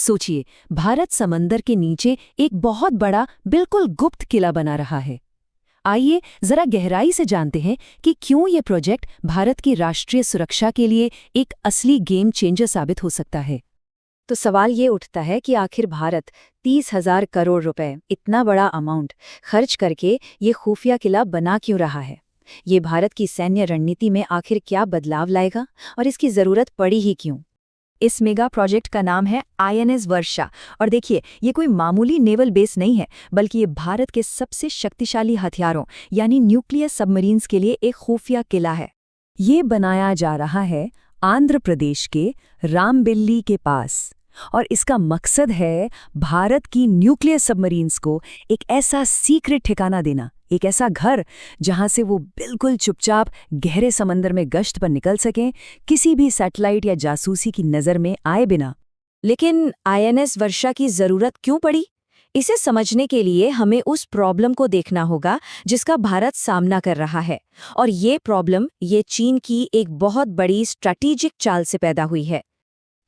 सोचिए, भारत समंदर के नीचे एक बहुत बड़ा बिल्कुल गुप्त किला बना रहा है। आइए जरा गहराई से जानते हैं कि क्यों ये प्रोजेक्ट भारत की राष्ट्रीय सुरक्षा के लिए एक असली गेम चेंजर साबित हो सकता है। तो सवाल ये उठता है कि आखिर भारत 30,000 करोड़ रुपए, इतना बड़ा अमाउंट खर्च करके ये खुफिया किला बना क्यों रहा है? ये भारत की सैन्य रणनीति में आखिर क्या बदलाव लाएगा और इसकी जरूरत पड़ी ही क्यों? इस मेगा प्रोजेक्ट का नाम है आईएनएस वर्षा। और देखिए, ये कोई मामूली नेवल बेस नहीं है, बल्कि ये भारत के सबसे शक्तिशाली हथियारों यानी न्यूक्लियर सबमरीन्स के लिए एक खुफिया किला है। ये बनाया जा रहा है आंध्र प्रदेश के रामबिल्ली के पास, और इसका मकसद है भारत की न्यूक्लियर सबमरीन्स को एक ऐसा सीक्रेट ठिकाना देना, एक ऐसा घर जहां से वो बिल्कुल चुपचाप गहरे समंदर में गश्त पर निकल सकें, किसी भी सैटेलाइट या जासूसी की नज़र में आए बिना। लेकिन आईएनएस वर्षा की जरूरत क्यों पड़ी? इसे समझने के लिए हमें उस प्रॉब्लम को देखना होगा जिसका भारत सामना कर रहा है। और ये प्रॉब्लम ये चीन की एक बहुत बड़ी स्ट्रैटेजिक चाल से पैदा हुई है।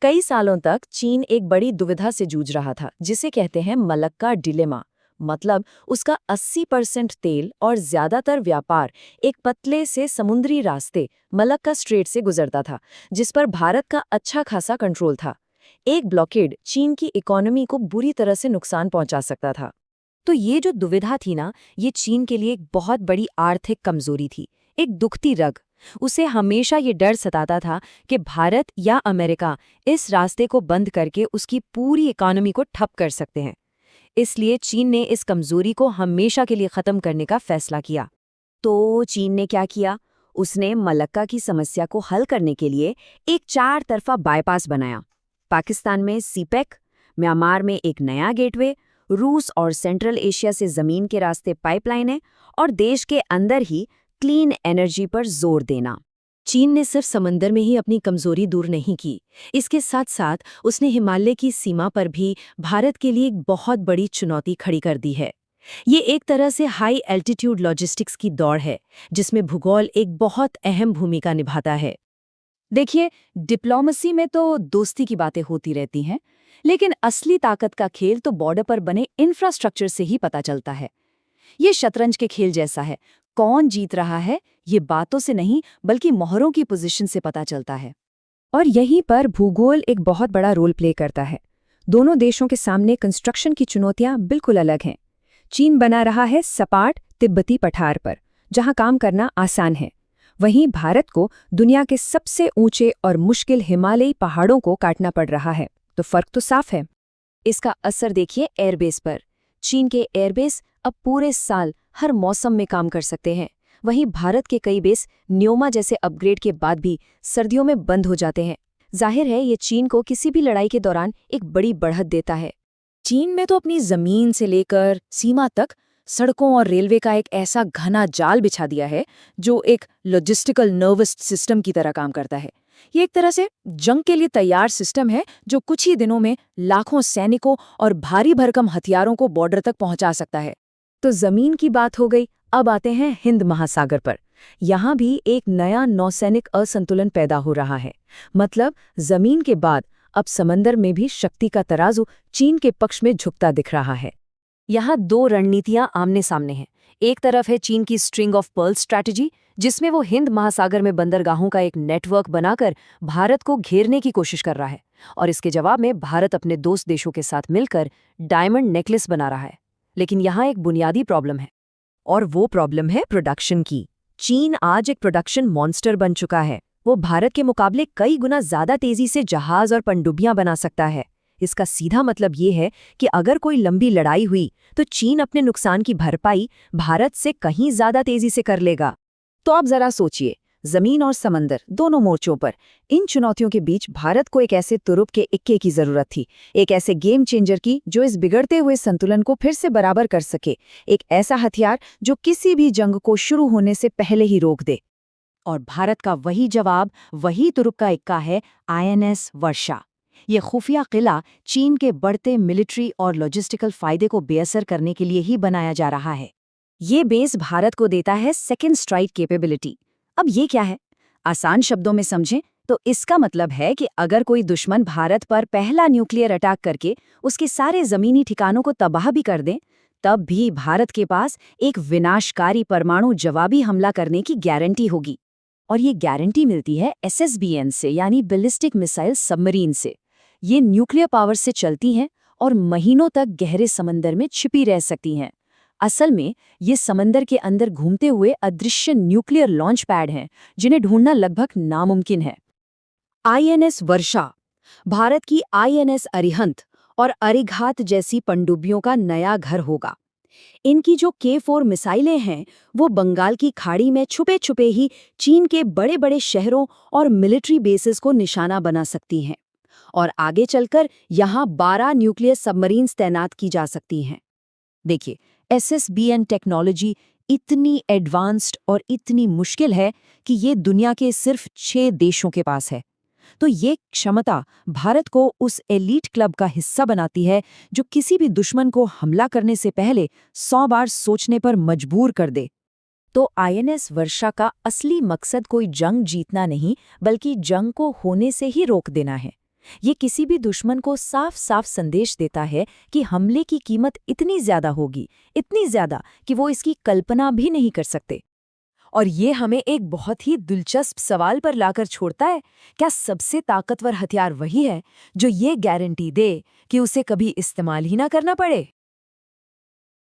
कई सालों तक चीन एक बड़ी दुविधा से जूझ रहा था, जिसे कहते हैं मलक्का डिलेमा। मतलब उसका 80% तेल और ज्यादातर व्यापार एक पतले से समुद्री रास्ते मलक्का स्ट्रेट से गुजरता था, जिस पर भारत का अच्छा खासा कंट्रोल था। एक ब्लॉकेड चीन की इकोनॉमी को बुरी तरह से नुकसान पहुंचा सकता था। तो ये जो दुविधा थी ना, ये चीन के लिए एक बहुत बड़ी आर्थिक कमजोरी थी, एक दुखती रग। उसे हमेशा ये डर सताता था कि भारत या अमेरिका इस रास्ते को बंद करके उसकी पूरी इकोनॉमी को ठप कर सकते हैं। इसलिए चीन ने इस कमजोरी को हमेशा के लिए खत्म करने का फैसला किया। तो चीन ने क्या किया? उसने मलक्का की समस्या को हल करने के लिए एक 4 तरफा बाईपास बनाया। पाकिस्तान में सीपेक, म्यांमार में एक नया गेटवे, रूस और सेंट्रल एशिया से जमीन के रास्ते पाइपलाइनें, और देश के अंदर ही क्लीन एनर्जी पर जोर देना। चीन ने सिर्फ समंदर में ही अपनी कमजोरी दूर नहीं की, इसके साथ साथ उसने हिमालय की सीमा पर भी भारत के लिए एक बहुत बड़ी चुनौती खड़ी कर दी है। ये एक तरह से हाई एल्टीट्यूड लॉजिस्टिक्स की दौड़ है, जिसमें भूगोल एक बहुत अहम भूमिका निभाता है। देखिए, डिप्लोमेसी में तो दोस्ती की बातें होती रहती हैं, लेकिन असली ताकत का खेल तो बॉर्डर पर बने इंफ्रास्ट्रक्चर से ही पता चलता है। ये शतरंज के खेल जैसा है, कौन जीत रहा है ये बातों से नहीं बल्कि मोहरों की पोजीशन से पता चलता है। और यहीं पर भूगोल एक बहुत बड़ा रोल प्ले करता है। दोनों देशों के सामने कंस्ट्रक्शन की चुनौतियां बिल्कुल अलग हैं। चीन बना रहा है सपाट तिब्बती पठार पर, जहां काम करना आसान है। वहीं भारत को दुनिया के सबसे ऊंचे और मुश्किल हिमालयी पहाड़ों को काटना पड़ रहा है। तो फर्क तो साफ है। इसका असर देखिए एयरबेस पर। चीन के एयरबेस अब पूरे साल हर मौसम में काम कर सकते हैं। वहीं भारत के कई बेस न्योमा जैसे अपग्रेड के बाद भी सर्दियों में बंद हो जाते हैं। जाहिर है ये चीन को किसी भी लड़ाई के दौरान एक बड़ी बढ़त देता है। चीन में तो अपनी जमीन से लेकर सीमा तक सड़कों और रेलवे का एक ऐसा घना जाल बिछा दिया है जो एक लॉजिस्टिकल नर्वस सिस्टम की तरह काम करता है। ये एक तरह से जंग के लिए तैयार सिस्टम है जो कुछ ही दिनों में लाखों सैनिकों और भारी भरकम हथियारों को बॉर्डर तक पहुंचा सकता है। तो जमीन की बात हो गई, अब आते हैं हिंद महासागर पर। यहाँ भी एक नया नौसैनिक असंतुलन पैदा हो रहा है। मतलब जमीन के बाद अब समंदर में भी शक्ति का तराजू चीन के पक्ष में झुकता दिख रहा है। यहाँ 2 रणनीतियां आमने सामने हैं। एक तरफ है चीन की स्ट्रिंग ऑफ पर्ल स्ट्रैटेजी, जिसमें वो हिंद महासागर में बंदरगाहों का एक नेटवर्क बनाकर भारत को घेरने की कोशिश कर रहा है। और इसके जवाब में भारत अपने दोस्त देशों के साथ मिलकर डायमंड नेकलेस बना रहा है। लेकिन यहाँ एक बुनियादी प्रॉब्लम है, और वो प्रॉब्लम है प्रोडक्शन की। चीन आज एक प्रोडक्शन मॉन्स्टर बन चुका है। वो भारत के मुकाबले कई गुना ज्यादा तेजी से जहाज और पनडुब्बियां बना सकता है। इसका सीधा मतलब ये है कि अगर कोई लंबी लड़ाई हुई तो चीन अपने नुकसान की भरपाई भारत से कहीं ज्यादा तेजी से कर लेगा। तो आप जरा सोचिए, जमीन और समंदर दोनों मोर्चों पर इन चुनौतियों के बीच भारत को एक ऐसे तुरुप के इक्के की जरूरत थी, एक ऐसे गेम चेंजर की जो इस बिगड़ते हुए संतुलन को फिर से बराबर कर सके, एक ऐसा हथियार जो किसी भी जंग को शुरू होने से पहले ही रोक दे। और भारत का वही जवाब, वही तुरुप का इक्का है आईएनएस वर्षा। ये खुफिया किला चीन के बढ़ते मिलिट्री और लॉजिस्टिकल फायदे को बेअसर करने के लिए ही बनाया जा रहा है। ये बेस भारत को देता है सेकेंड स्ट्राइक कैपेबिलिटी। अब ये क्या है? आसान शब्दों में समझें, तो इसका मतलब है कि अगर कोई दुश्मन भारत पर पहला न्यूक्लियर अटैक करके उसके सारे जमीनी ठिकानों को तबाह भी कर दे, तब भी भारत के पास एक विनाशकारी परमाणु जवाबी हमला करने की गारंटी होगी। और ये गारंटी मिलती है SSBN से, यानी बैलिस्टिक मिसाइल सबमरीन से। ये न्यूक्लियर पावर से चलती हैं और महीनों तक गहरे समंदर में छिपी रह सकती हैं। असल में ये समंदर के अंदर घूमते हुए अदृश्य न्यूक्लियर लॉन्च पैड हैं, जिन्हें ढूंढना लगभग नामुमकिन है। INS वर्षा भारत की INS अरिहंत और अरिघात जैसी पनडुब्बियों का नया घर होगा। इनकी जो K4 मिसाइलें हैं, वो बंगाल की खाड़ी में छुपे छुपे ही चीन के बड़े बड़े शहरों और मिलिट्री बेसेस को निशाना बना सकती हैं, और आगे चलकर यहाँ 12 न्यूक्लियर सबमरीन्स तैनात की जा सकती हैं। देखिए, SSBN टेक्नोलॉजी इतनी एडवांस्ड और इतनी मुश्किल है कि ये दुनिया के सिर्फ 6 देशों के पास है। तो ये क्षमता भारत को उस एलीट क्लब का हिस्सा बनाती है जो किसी भी दुश्मन को हमला करने से पहले 100 बार सोचने पर मजबूर कर दे। तो INS वर्षा का असली मकसद कोई जंग जीतना नहीं, बल्कि जंग को होने से ही रोक देना है। ये किसी भी दुश्मन को साफ साफ संदेश देता है कि हमले की कीमत इतनी ज्यादा होगी, इतनी ज्यादा कि वो इसकी कल्पना भी नहीं कर सकते। और ये हमें एक बहुत ही दिलचस्प सवाल पर लाकर छोड़ता है, क्या सबसे ताकतवर हथियार वही है जो ये गारंटी दे कि उसे कभी इस्तेमाल ही ना करना पड़े?